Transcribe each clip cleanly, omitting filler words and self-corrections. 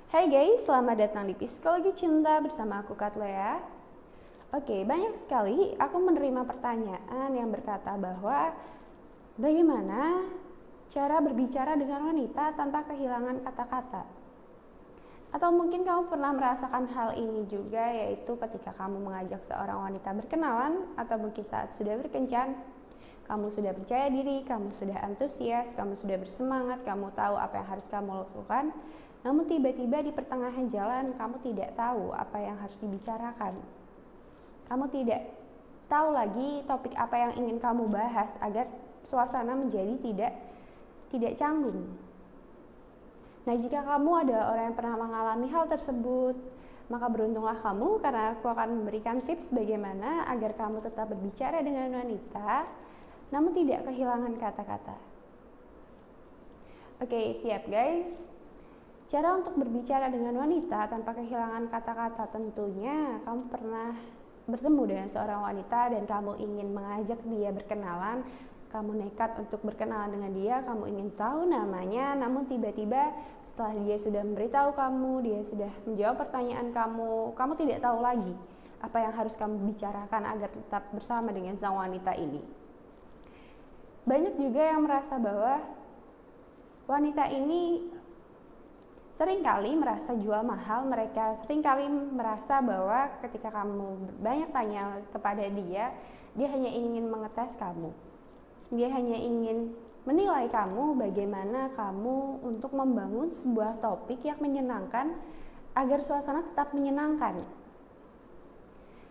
Hai guys, selamat datang di Psikologi Cinta bersama aku Kak Lea. Oke, banyak sekali aku menerima pertanyaan yang berkata bahwa bagaimana cara berbicara dengan wanita tanpa kehilangan kata-kata. Atau mungkin kamu pernah merasakan hal ini juga, yaitu ketika kamu mengajak seorang wanita berkenalan atau mungkin saat sudah berkencan. Kamu sudah percaya diri, kamu sudah antusias, kamu sudah bersemangat, kamu tahu apa yang harus kamu lakukan. Namun tiba-tiba di pertengahan jalan kamu tidak tahu apa yang harus dibicarakan. Kamu tidak tahu lagi topik apa yang ingin kamu bahas agar suasana menjadi tidak canggung. Nah, jika kamu adalah orang yang pernah mengalami hal tersebut, maka beruntunglah kamu karena aku akan memberikan tips bagaimana agar kamu tetap berbicara dengan wanita namun tidak kehilangan kata-kata. Oke, siap guys. Cara untuk berbicara dengan wanita tanpa kehilangan kata-kata, tentunya kamu pernah bertemu dengan seorang wanita dan kamu ingin mengajak dia berkenalan. Kamu nekat untuk berkenalan dengan dia, kamu ingin tahu namanya, namun tiba-tiba setelah dia sudah memberitahu kamu, dia sudah menjawab pertanyaan kamu tidak tahu lagi apa yang harus kamu bicarakan agar tetap bersama dengan sang wanita ini. Banyak juga yang merasa bahwa wanita ini seringkali merasa jual mahal. Mereka seringkali merasa bahwa ketika kamu banyak tanya kepada dia hanya ingin mengetes kamu. Dia hanya ingin menilai kamu bagaimana kamu untuk membangun sebuah topik yang menyenangkan agar suasana tetap menyenangkan.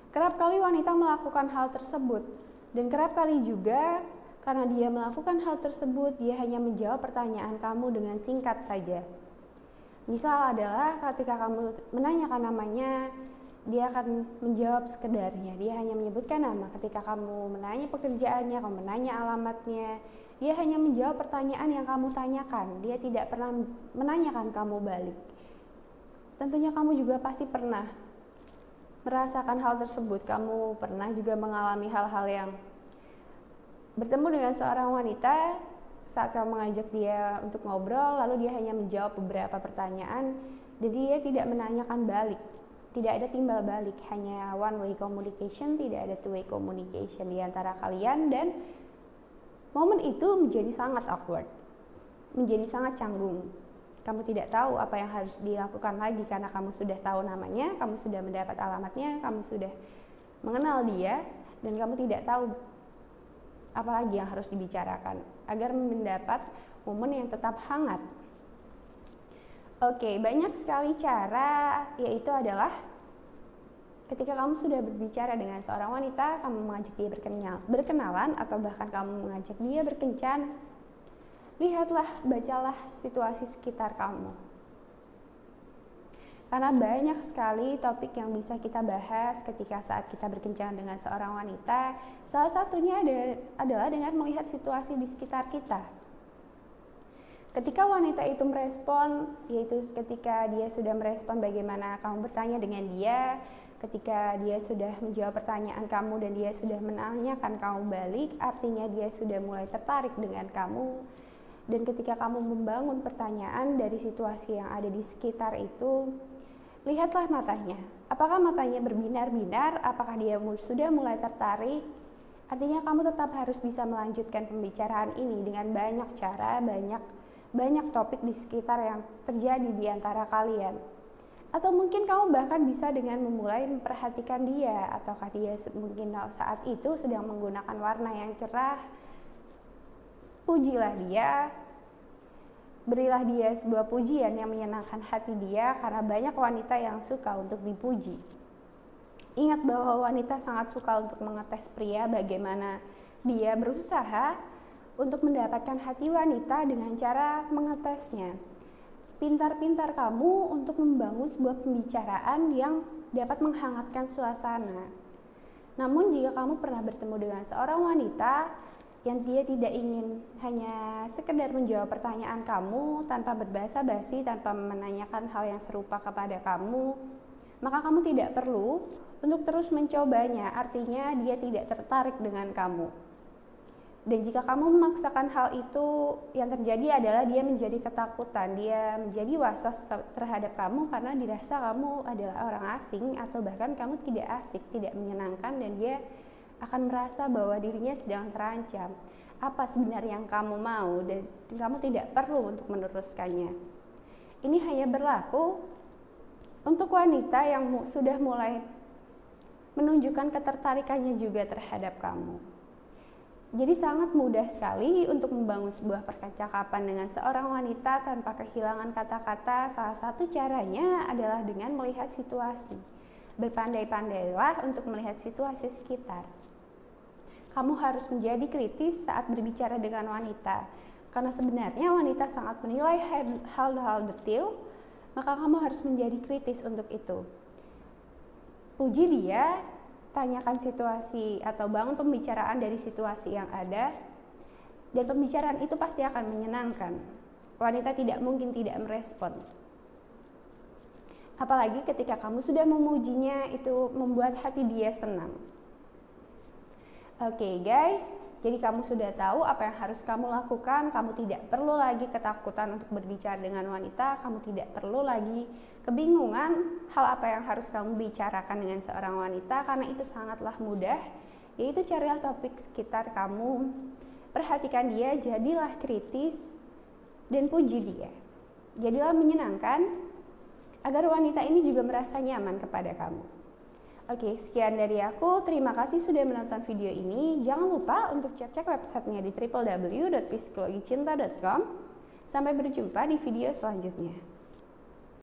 Kerap kali wanita melakukan hal tersebut, dan kerap kali juga karena dia melakukan hal tersebut, dia hanya menjawab pertanyaan kamu dengan singkat saja. Misal adalah ketika kamu menanyakan namanya, dia akan menjawab sekedarnya. Dia hanya menyebutkan nama. Ketika kamu menanya pekerjaannya, kamu menanya alamatnya, dia hanya menjawab pertanyaan yang kamu tanyakan. Dia tidak pernah menanyakan kamu balik. Tentunya kamu juga pasti pernah merasakan hal tersebut. Kamu pernah juga mengalami hal-hal yang bertemu dengan seorang wanita, saat kamu mengajak dia untuk ngobrol, lalu dia hanya menjawab beberapa pertanyaan, dan dia tidak menanyakan balik. Tidak ada timbal balik, hanya one way communication, tidak ada two way communication di antara kalian, dan momen itu menjadi sangat awkward, menjadi sangat canggung. Kamu tidak tahu apa yang harus dilakukan lagi karena kamu sudah tahu namanya, kamu sudah mendapat alamatnya, kamu sudah mengenal dia, dan kamu tidak tahu apalagi yang harus dibicarakan agar mendapat momen yang tetap hangat. Oke, banyak sekali cara, yaitu adalah ketika kamu sudah berbicara dengan seorang wanita, kamu mengajak dia berkenalan atau bahkan kamu mengajak dia berkencan, lihatlah, bacalah situasi sekitar kamu. Karena banyak sekali topik yang bisa kita bahas ketika saat kita berkencan dengan seorang wanita. Salah satunya adalah dengan melihat situasi di sekitar kita. Ketika wanita itu merespon, yaitu ketika dia sudah merespon bagaimana kamu bertanya dengan dia, ketika dia sudah menjawab pertanyaan kamu dan dia sudah menanyakan kamu balik, artinya dia sudah mulai tertarik dengan kamu. Dan ketika kamu membangun pertanyaan dari situasi yang ada di sekitar itu, lihatlah matanya. Apakah matanya berbinar-binar? Apakah dia sudah mulai tertarik? Artinya kamu tetap harus bisa melanjutkan pembicaraan ini dengan banyak cara, banyak topik di sekitar yang terjadi di antara kalian. Atau mungkin kamu bahkan bisa dengan memulai memperhatikan dia, ataukah dia mungkin saat itu sedang menggunakan warna yang cerah. Pujilah dia, berilah dia sebuah pujian yang menyenangkan hati dia, karena banyak wanita yang suka untuk dipuji. Ingat bahwa wanita sangat suka untuk mengetes pria bagaimana dia berusaha untuk mendapatkan hati wanita dengan cara mengetesnya. Sepintar-pintar kamu untuk membangun sebuah pembicaraan yang dapat menghangatkan suasana. Namun jika kamu pernah bertemu dengan seorang wanita yang dia tidak ingin hanya sekedar menjawab pertanyaan kamu tanpa berbasa-basi, tanpa menanyakan hal yang serupa kepada kamu, maka kamu tidak perlu untuk terus mencobanya. Artinya dia tidak tertarik dengan kamu. Dan jika kamu memaksakan hal itu, yang terjadi adalah dia menjadi ketakutan, dia menjadi was-was terhadap kamu karena dirasa kamu adalah orang asing atau bahkan kamu tidak asik, tidak menyenangkan, dan dia akan merasa bahwa dirinya sedang terancam. Apa sebenarnya yang kamu mau dan kamu tidak perlu untuk meneruskannya. Ini hanya berlaku untuk wanita yang sudah mulai menunjukkan ketertarikannya juga terhadap kamu. Jadi sangat mudah sekali untuk membangun sebuah percakapan dengan seorang wanita tanpa kehilangan kata-kata. Salah satu caranya adalah dengan melihat situasi. Berpandai-pandailah untuk melihat situasi sekitar. Kamu harus menjadi kritis saat berbicara dengan wanita. Karena sebenarnya wanita sangat menilai hal-hal detail, maka kamu harus menjadi kritis untuk itu. Puji dia, tanyakan situasi atau bangun pembicaraan dari situasi yang ada, dan pembicaraan itu pasti akan menyenangkan. Wanita tidak mungkin tidak merespon. Apalagi ketika kamu sudah memujinya, itu membuat hati dia senang. Oke guys, jadi kamu sudah tahu apa yang harus kamu lakukan. Kamu tidak perlu lagi ketakutan untuk berbicara dengan wanita. Kamu tidak perlu lagi kebingungan hal apa yang harus kamu bicarakan dengan seorang wanita, karena itu sangatlah mudah. Yaitu carilah topik sekitar kamu, perhatikan dia, jadilah kritis, dan puji dia. Jadilah menyenangkan agar wanita ini juga merasa nyaman kepada kamu. Oke, sekian dari aku. Terima kasih sudah menonton video ini. Jangan lupa untuk cek websitenya di www.psikologicinta.com. Sampai berjumpa di video selanjutnya.